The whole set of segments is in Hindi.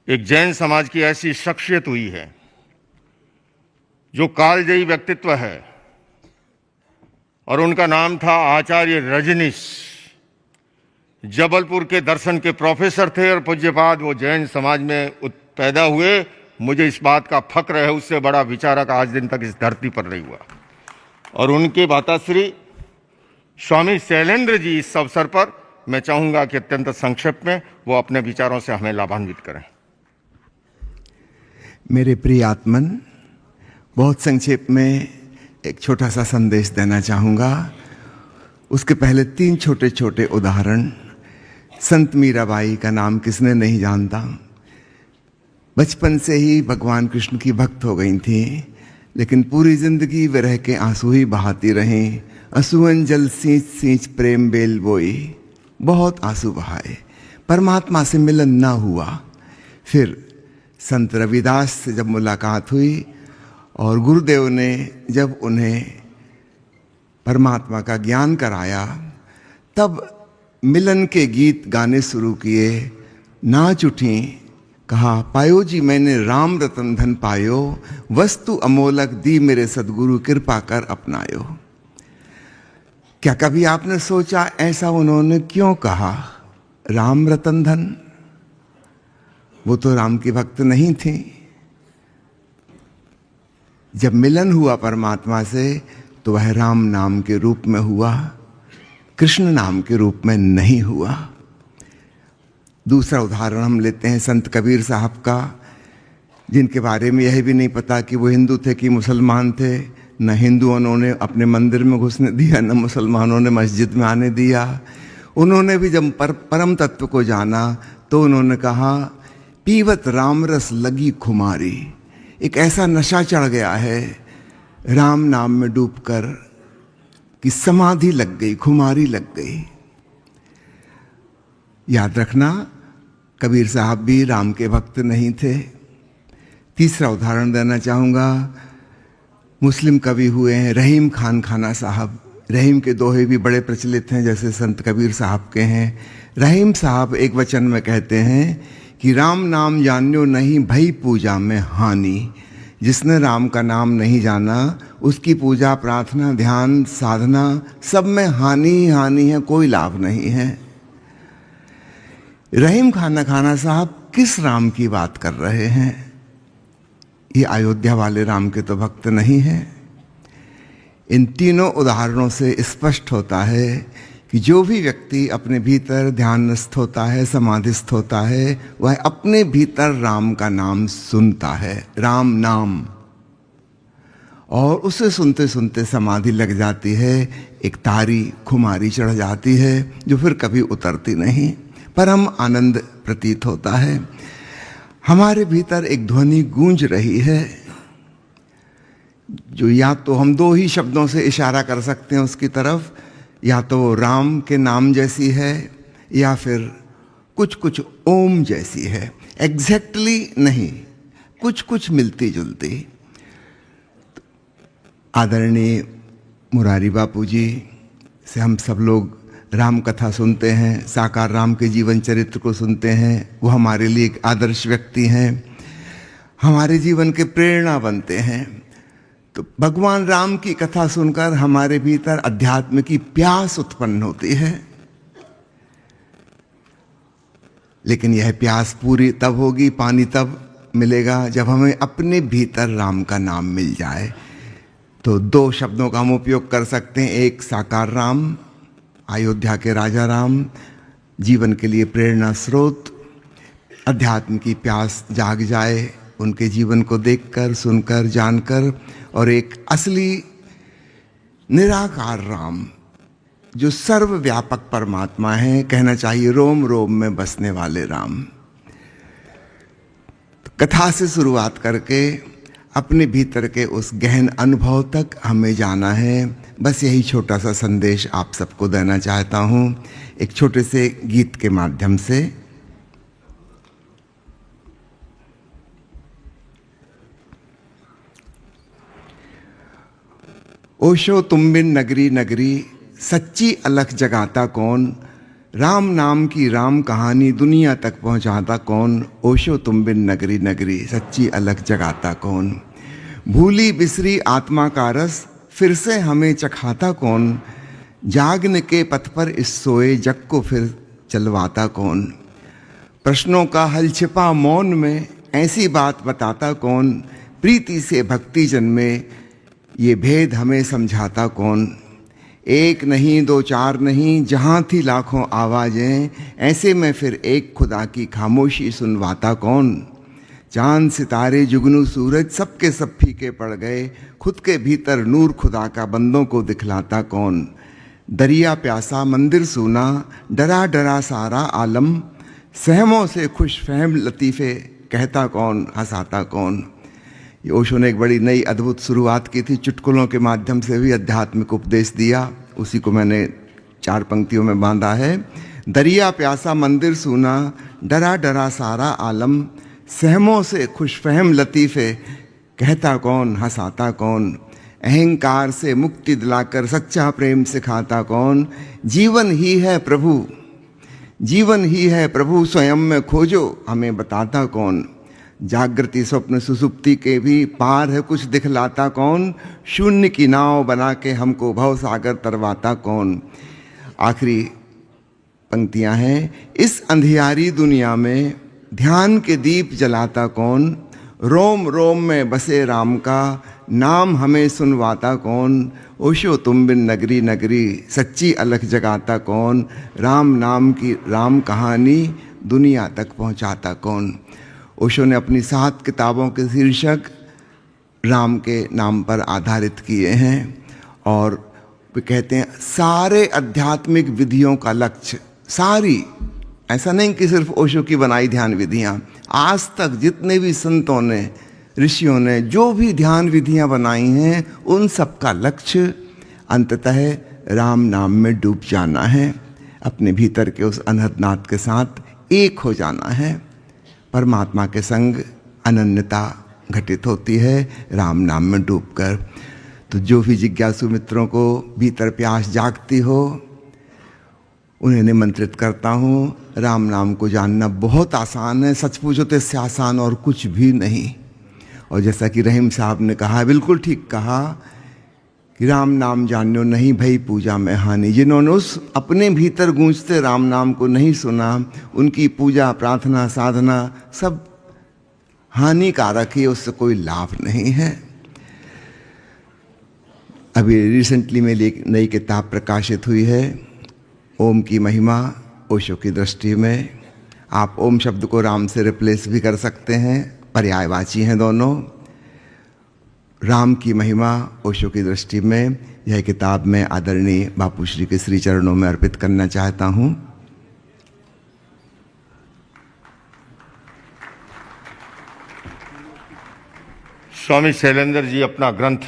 एक जैन समाज की ऐसी शख्सियत हुई है जो कालजयी व्यक्तित्व है, और उनका नाम था आचार्य रजनीश। जबलपुर के दर्शन के प्रोफेसर थे और पूज्यपाद वो जैन समाज में पैदा हुए। मुझे इस बात का फक्र है, उससे बड़ा विचारक आज दिन तक इस धरती पर नहीं हुआ। और उनके माताश्री स्वामी शैलेंद्र जी इस अवसर पर मैं चाहूंगा कि अत्यंत संक्षेप में वो अपने विचारों से हमें लाभान्वित करें। मेरे प्रिय आत्मन, बहुत संक्षेप में एक छोटा सा संदेश देना चाहूँगा। उसके पहले 3 छोटे छोटे उदाहरण। संत मीराबाई का नाम किसने नहीं जानता। बचपन से ही भगवान कृष्ण की भक्त हो गई थी, लेकिन पूरी जिंदगी विरह के आंसू ही बहाती रहीं। असुअन जल सींच सींच प्रेम बेल बोई, बहुत आंसू बहाए, परमात्मा से मिलन ना हुआ। फिर संत रविदास से जब मुलाकात हुई और गुरुदेव ने जब उन्हें परमात्मा का ज्ञान कराया, तब मिलन के गीत गाने शुरू किए। नाच उठी, कहा पायो जी मैंने राम रतन धन पायो, वस्तु अमोलक दी मेरे सदगुरु कृपा कर अपनायो। क्या कभी आपने सोचा ऐसा उन्होंने क्यों कहा? राम रतन धन, वो तो राम की भक्त नहीं थी। जब मिलन हुआ परमात्मा से तो वह राम नाम के रूप में हुआ, कृष्ण नाम के रूप में नहीं हुआ। दूसरा उदाहरण हम लेते हैं संत कबीर साहब का, जिनके बारे में यह भी नहीं पता कि वो हिंदू थे कि मुसलमान थे। न हिंदुओं ने अपने मंदिर में घुसने दिया, न मुसलमानों ने मस्जिद में आने दिया। उन्होंने भी जब परम तत्व को जाना तो उन्होंने कहा, पीवत राम रस लगी खुमारी। एक ऐसा नशा चढ़ गया है राम नाम में डूबकर कि समाधि लग गई, खुमारी लग गई। याद रखना, कबीर साहब भी राम के भक्त नहीं थे। तीसरा उदाहरण देना चाहूँगा। मुस्लिम कवि हुए हैं रहीम खान खाना साहब। रहीम के दोहे भी बड़े प्रचलित हैं, जैसे संत कबीर साहब के हैं। रहीम साहब एक वचन में कहते हैं कि राम नाम जान्यो नहीं भई पूजा में हानि। जिसने राम का नाम नहीं जाना, उसकी पूजा प्रार्थना ध्यान साधना सब में हानि ही हानि है, कोई लाभ नहीं है। रहीम खाना साहब किस राम की बात कर रहे हैं? ये अयोध्या वाले राम के तो भक्त नहीं हैं। इन तीनों उदाहरणों से स्पष्ट होता है कि जो भी व्यक्ति अपने भीतर ध्यानस्थ होता है, समाधिस्थ होता है, वह अपने भीतर राम का नाम सुनता है, राम नाम, और उसे सुनते सुनते समाधि लग जाती है। एक तारी खुमारी चढ़ जाती है जो फिर कभी उतरती नहीं, परम आनंद प्रतीत होता है। हमारे भीतर एक ध्वनि गूंज रही है जो या तो हम 2 ही शब्दों से इशारा कर सकते हैं उसकी तरफ, या तो राम के नाम जैसी है या फिर कुछ कुछ ओम जैसी है। एग्जैक्टली नहीं, कुछ कुछ मिलती जुलती। आदरणीय मुरारी बापू जी से हम सब लोग राम कथा सुनते हैं, साकार राम के जीवन चरित्र को सुनते हैं। वो हमारे लिए एक आदर्श व्यक्ति हैं, हमारे जीवन के प्रेरणा बनते हैं। तो भगवान राम की कथा सुनकर हमारे भीतर अध्यात्म की प्यास उत्पन्न होती है। लेकिन यह प्यास पूरी तब होगी, पानी तब मिलेगा जब हमें अपने भीतर राम का नाम मिल जाए। तो 2 शब्दों का हम उपयोग कर सकते हैं। एक साकार राम, अयोध्या के राजा राम, जीवन के लिए प्रेरणा स्रोत। अध्यात्म की प्यास जाग जाए उनके जीवन को देखकर, सुनकर, जानकर। और एक असली निराकार राम जो सर्वव्यापक परमात्मा है, कहना चाहिए रोम रोम में बसने वाले राम। कथा से शुरुआत करके अपने भीतर के उस गहन अनुभव तक हमें जाना है। बस यही छोटा सा संदेश आप सबको देना चाहता हूँ एक छोटे से गीत के माध्यम से। ओशो तुम बिन नगरी नगरी, सच्ची अलख जगाता कौन। राम नाम की राम कहानी दुनिया तक पहुंचाता कौन, ओशो तुम बिन नगरी नगरी सच्ची अलख जगाता कौन। भूली बिसरी आत्मा का रस फिर से हमें चखाता कौन, जागने के पथ पर इस सोए जग को फिर चलवाता कौन। प्रश्नों का हल छिपा मौन में ऐसी बात बताता कौन, प्रीति से भक्ति जन्मे ये भेद हमें समझाता कौन। एक नहीं दो चार नहीं जहाँ थी लाखों आवाज़ें, ऐसे में फिर एक खुदा की खामोशी सुनवाता कौन। चांद सितारे जुगनू सूरज सबके सब फीके पड़ गए, खुद के भीतर नूर खुदा का बंदों को दिखलाता कौन। दरिया प्यासा मंदिर सूना डरा डरा सारा आलम, सहमों से खुश फहम लतीफ़े कहता कौन हंसाता कौन। ये ओशो ने एक बड़ी नई अद्भुत शुरुआत की थी, चुटकुलों के माध्यम से भी आध्यात्मिक उपदेश दिया, उसी को मैंने 4 पंक्तियों में बांधा है। दरिया प्यासा मंदिर सूना डरा डरा सारा आलम, सहमों से खुश फहम लतीफ़े कहता कौन हंसाता कौन। अहंकार से मुक्ति दिलाकर सच्चा प्रेम सिखाता कौन। जीवन ही है प्रभु, जीवन ही है प्रभु स्वयं में खोजो हमें बताता कौन। जागृति स्वप्न सुसुप्ति के भी पार है कुछ दिखलाता कौन, शून्य की नाव बना के हमको भव सागर तरवाता कौन। आखिरी पंक्तियां हैं, इस अंधियारी दुनिया में ध्यान के दीप जलाता कौन, रोम रोम में बसे राम का नाम हमें सुनवाता कौन। ओशो तुम बिन नगरी नगरी सच्ची अलख जगाता कौन, राम नाम की राम कहानी दुनिया तक पहुंचाता कौन। ओशो ने अपनी 7 किताबों के शीर्षक राम के नाम पर आधारित किए हैं और वे कहते हैं सारे आध्यात्मिक विधियों का लक्ष्य, सारी, ऐसा नहीं कि सिर्फ ओशो की बनाई ध्यान विधियाँ, आज तक जितने भी संतों ने ऋषियों ने जो भी ध्यान विधियाँ बनाई हैं उन सब का लक्ष्य अंततः राम नाम में डूब जाना है, अपने भीतर के उस अनहद के साथ एक हो जाना है। परमात्मा के संग अनन्यता घटित होती है राम नाम में डूबकर। तो जो भी जिज्ञासु मित्रों को भीतर प्यास जागती हो उन्हें निमंत्रित करता हूँ। राम नाम को जानना बहुत आसान है, सच पूछो तो इससे आसान और कुछ भी नहीं। और जैसा कि रहीम साहब ने कहा, बिल्कुल ठीक कहा कि राम नाम जान्यो नहीं भई पूजा में हानि। जिन्होंने उस अपने भीतर गूंजते राम नाम को नहीं सुना, उनकी पूजा प्रार्थना साधना सब हानिकारक है, उससे कोई लाभ नहीं है। अभी रिसेंटली मेरी एक नई किताब प्रकाशित हुई है, ओम की महिमा ओशो की दृष्टि में। आप ओम शब्द को राम से रिप्लेस भी कर सकते हैं, पर्यायवाची हैं दोनों। राम की महिमा ओशो की दृष्टि में, यह किताब मैं आदरणीय बापू श्री के श्री चरणों में अर्पित करना चाहता हूँ। स्वामी शैलेंद्र जी अपना ग्रंथ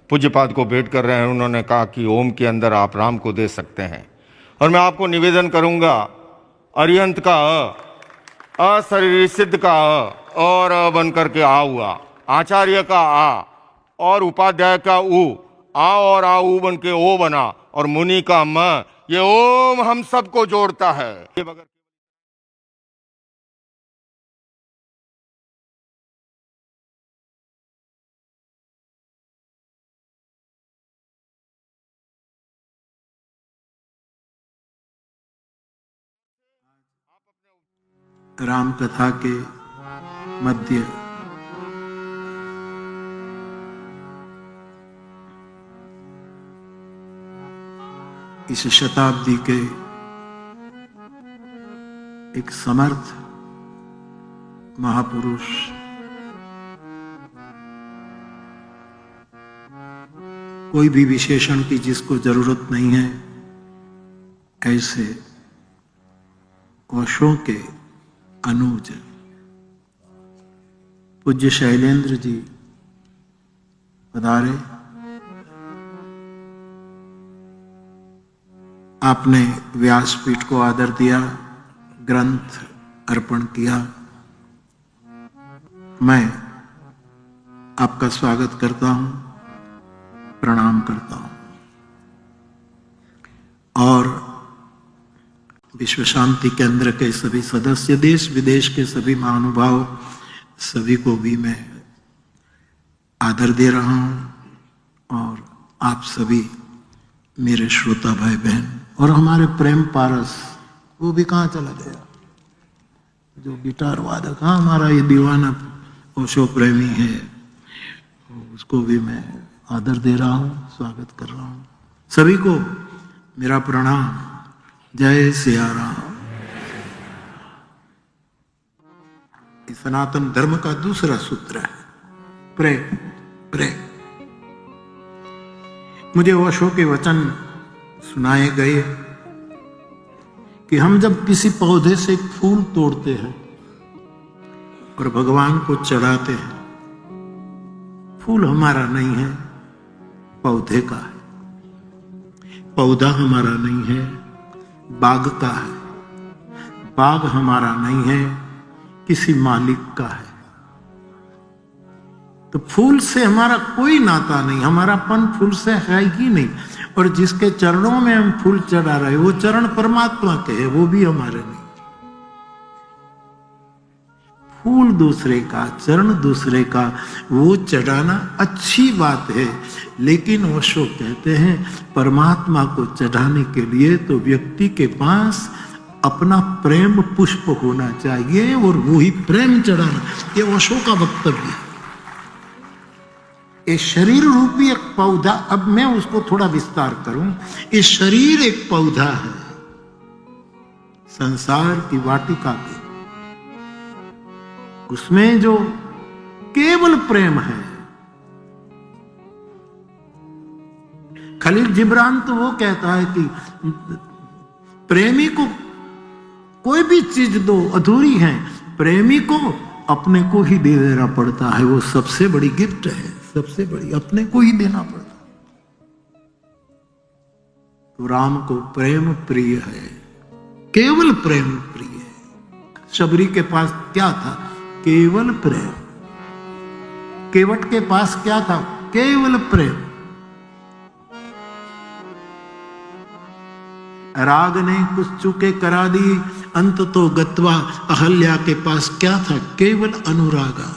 पूज्यपाद को भेंट कर रहे हैं। उन्होंने कहा कि ओम के अंदर आप राम को दे सकते हैं। और मैं आपको निवेदन करूंगा, अरिहंत का अशरीरी सिद्ध का और बन करके आ हुआ, आचार्य का आ और उपाध्याय का ऊ, आ और आ ऊ बन के ओ बना, और मुनि का म, ये ओम हम सबको जोड़ता है। ये बगैर राम कथा के मध्य इस शताब्दी के एक समर्थ महापुरुष कोई भी विशेषण की जिसको जरूरत नहीं है, ऐसे ओशो के अनुज पूज्य शैलेंद्र जी पधारे। आपने व्यासपीठ को आदर दिया, ग्रंथ अर्पण किया। मैं आपका स्वागत करता हूं, प्रणाम करता हूं और विश्व शांति केंद्र के सभी सदस्य, देश विदेश के सभी महानुभाव, सभी को भी मैं आदर दे रहा हूं। और आप सभी मेरे श्रोता भाई बहन और हमारे प्रेम पारस, वो भी कहाँ चला गया, जो गिटार वादक, हाँ हमारा ये दीवाना ओशो प्रेमी है, उसको भी मैं आदर दे रहा हूं, स्वागत कर रहा हूं। सभी को मेरा प्रणाम। जय सिया राम। इस सनातन धर्म का दूसरा सूत्र है प्रेम। प्रेम। मुझे ओशो के वचन सुनाए गए कि हम जब किसी पौधे से एक फूल तोड़ते हैं और भगवान को चढ़ाते हैं, फूल हमारा नहीं है, पौधे का है। पौधा हमारा नहीं है, बाग का है। बाग हमारा नहीं है, किसी मालिक का है। तो फूल से हमारा कोई नाता नहीं, हमारापन फूल से है ही नहीं। और जिसके चरणों में हम फूल चढ़ा रहे, वो चरण परमात्मा के हैं, वो भी हमारे नहीं। फूल दूसरे का, चरण दूसरे का, वो चढ़ाना अच्छी बात है, लेकिन ओशो कहते हैं परमात्मा को चढ़ाने के लिए तो व्यक्ति के पास अपना प्रेम पुष्प होना चाहिए और वो ही प्रेम चढ़ाना। ये ओशो का वक्तव्य है। ये शरीर रूपी एक पौधा, अब मैं उसको थोड़ा विस्तार करूं। ये शरीर एक पौधा है संसार की वाटिका की, उसमें जो केवल प्रेम है। खलील जिब्रान तो वो कहता है कि प्रेमी को कोई भी चीज दो अधूरी है, प्रेमी को अपने को ही दे देना पड़ता है। वो सबसे बड़ी गिफ्ट है, सबसे बड़ी, अपने को ही देना पड़ता है। तो राम को प्रेम प्रिय है, केवल प्रेम प्रिय है। शबरी के पास क्या था? केवल प्रेम। केवट के पास क्या था? केवल प्रेम। राग ने कुछ चूके करा दी, अंत तो गत्वा अहल्या के पास क्या था? केवल अनुरागा।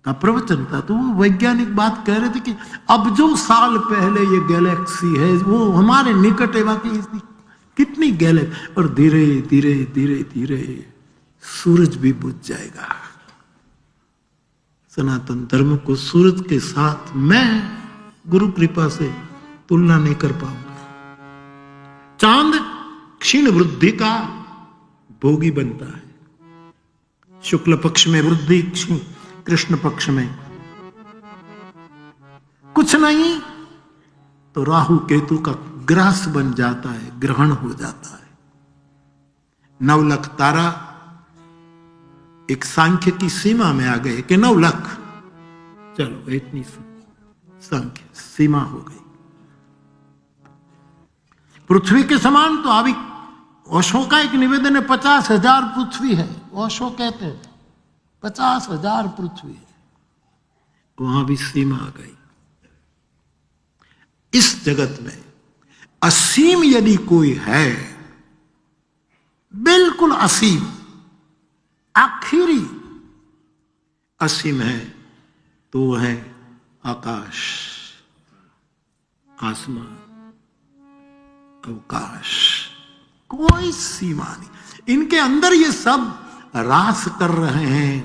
का प्रवचन था। तो वो वैज्ञानिक बात कह रहे थे कि अब जो साल पहले ये गैलेक्सी है वो हमारे निकट है, बाकी कितनी गैलेक्सी, और धीरे धीरे धीरे धीरे सूरज भी बुझ जाएगा। सनातन धर्म को सूरज के साथ मैं गुरु कृपा से तुलना नहीं कर पाऊंगा। चांद क्षीण वृद्धि का भोगी बनता है। शुक्ल पक्ष में वृद्धि, क्षीण कृष्ण पक्ष में कुछ नहीं तो राहु केतु का ग्रास बन जाता है, ग्रहण हो जाता है। नवलख तारा एक सांख्य की सीमा में आ गए कि 9 लाख, चलो इतनी सांख्य सीमा हो गई। पृथ्वी के समान तो अभी ओशो का एक निवेदन है 50,000 पृथ्वी है। ओशो कहते हैं 50,000 पृथ्वी है, वहां भी सीमा आ गई। इस जगत में असीम यदि कोई है, बिल्कुल असीम, आखिरी असीम है, तो वह है आकाश, आसमान, अवकाश। कोई सीमा नहीं। इनके अंदर ये सब रास कर रहे हैं,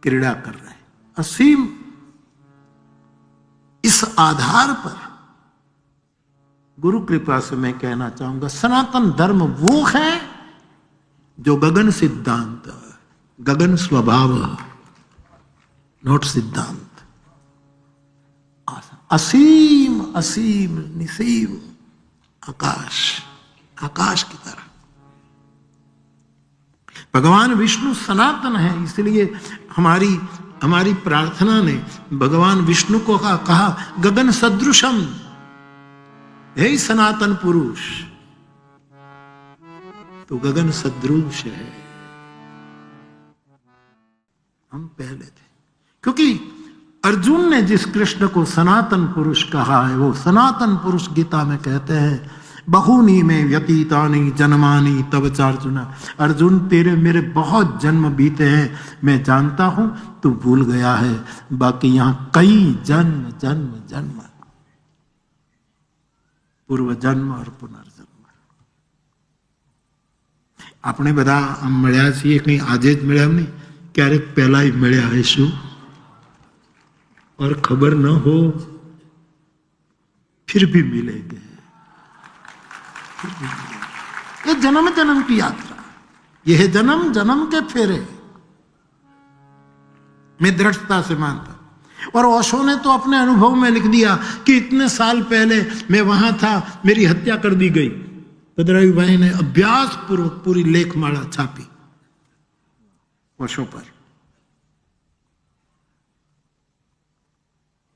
क्रीड़ा कर रहे हैं, असीम। इस आधार पर गुरु कृपा से मैं कहना चाहूंगा, सनातन धर्म वो है जो गगन सिद्धांत, गगन स्वभाव, नोट सिद्धांत, असीम असीम निसीम आकाश, आकाश की तरह। भगवान विष्णु सनातन है, इसलिए हमारी प्रार्थना ने भगवान विष्णु को कहा गगन सदृशम, हे सनातन पुरुष। तो गगन सदृश है, हम पहले थे। क्योंकि अर्जुन ने जिस कृष्ण को सनातन पुरुष कहा है, वो सनातन पुरुष गीता में कहते हैं, बहुनी में व्यतीतानि जन्मानि तब चार्जुन। अर्जुन तेरे मेरे बहुत जन्म बीते हैं, मैं जानता हूं तू भूल गया है, बाकी यहां कई जन्म जन्म जन्म, पूर्व जन्म और पुनर्जन्म। આપણે બધા આમ મળ્યા છીએ, કઈ આજે જ મળ્યા નહીં, ક્યારેક પહેલા મળ્યા હશું, और खबर न हो फिर भी मिलेंगे। ये जन्म जन्म की यात्रा, यह जन्म जन्म के फेरे, मैं दृढ़ता से मानता। और ओशो ने तो अपने अनुभव में लिख दिया कि इतने साल पहले मैं वहां था, मेरी हत्या कर दी गई। कदरावी भाई ने अभ्यास पूर्वक पूरी लेखमाला छापी ओशो पर।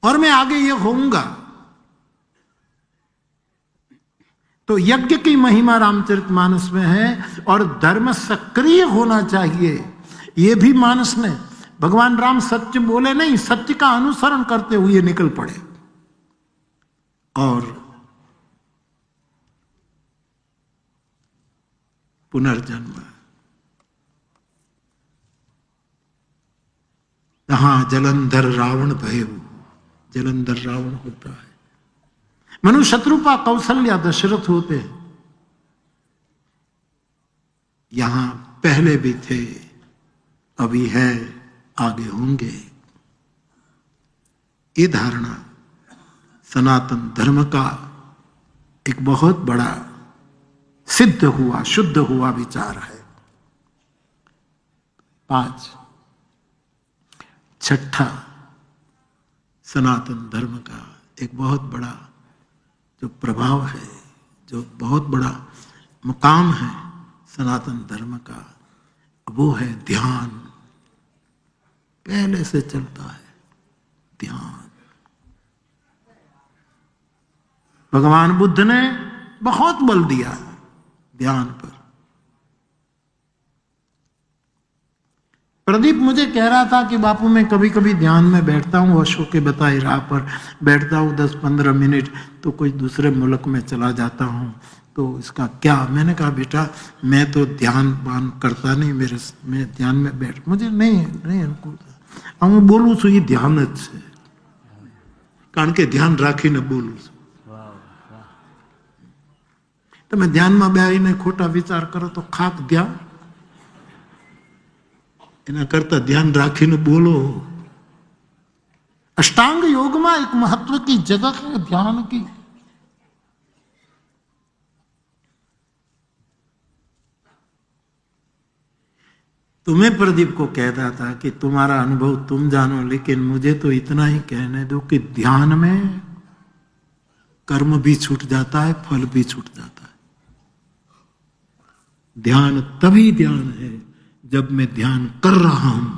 और मैं आगे ये होऊंगा। तो यज्ञ की महिमा रामचरितमानस में है, और धर्म सक्रिय होना चाहिए, ये भी मानस में। भगवान राम सत्य बोले नहीं, सत्य का अनुसरण करते हुए निकल पड़े। और पुनर्जन्म, जहां जलंधर रावण भयऊ, जलंधर रावण होता है, मनु शत्रुपा कौशल्या दशरथ होते हैं। यहां पहले भी थे, अभी है, आगे होंगे। ये धारणा सनातन धर्म का एक बहुत बड़ा सिद्ध हुआ, शुद्ध हुआ विचार है। 5, छठा सनातन धर्म का एक बहुत बड़ा जो प्रभाव है, जो बहुत बड़ा मुकाम है सनातन धर्म का, वो है ध्यान। पहले से चलता है ध्यान। भगवान बुद्ध ने बहुत बल दिया ध्यान पर। प्रदीप मुझे कह रहा था कि बापू मैं कभी कभी ध्यान में बैठता हूँ, अशोक के बताई राह पर बैठता हूँ 10-15 मिनट, तो कोई दूसरे मुल्क में चला जाता हूँ, तो इसका क्या? मैंने कहा बेटा मैं तो ध्यान बान करता नहीं, मैं ध्यान में बैठ, मुझे नहीं अनुकूल। હું બોલું છું એ ધ્યાન જ છે, કારણ કે ધ્યાન રાખીને બોલું છું। તમે ધ્યાનમાં બેસીને ખોટા વિચાર કરો તો ખાક ધ્યાન, એના કરતા ध्यान રાખીને બોલો। अष्टांग योग में एक महत्व की जगह है ध्यान की। तुम्हें प्रदीप को कहता था कि तुम्हारा अनुभव तुम जानो, लेकिन मुझे तो इतना ही कहने दो कि ध्यान में कर्म भी छूट जाता है, फल भी छूट जाता है। ध्यान तभी ध्यान है जब मैं ध्यान कर रहा हूं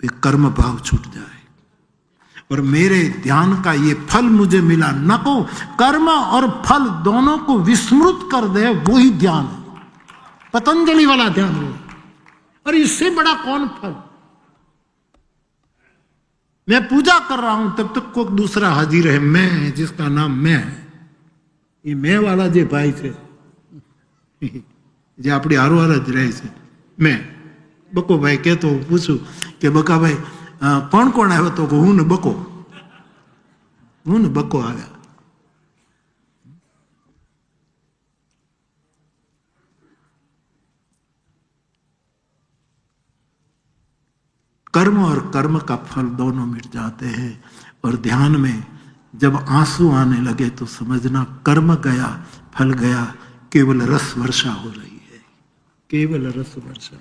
तो कर्म भाव छूट जाए, और मेरे ध्यान का ये फल मुझे मिला, न को कर्म और फल दोनों को विस्मृत कर दे, वही ध्यान है, पतंजलि वाला ध्यान है। और इससे बड़ा कौन फल? मैं पूजा कर रहा हूं तब तक कोई दूसरा हाजिर है, मैं, जिसका नाम मैं है। ये मैं वाला जे भाई છે, જે આપણી હારવાર જ રહે છે, मैं બકો ભાઈ કહેતો, પૂછું કે બકા ભાઈ કોણ કોણ આવ્યો? તો હું ને બકો આવ્યા। कर्म और कर्म का फल दोनों मिट जाते हैं, और ध्यान में जब आंसू आने लगे तो समझना कर्म गया, फल गया, केवल रस वर्षा हो रही है, केवल रस वर्षा।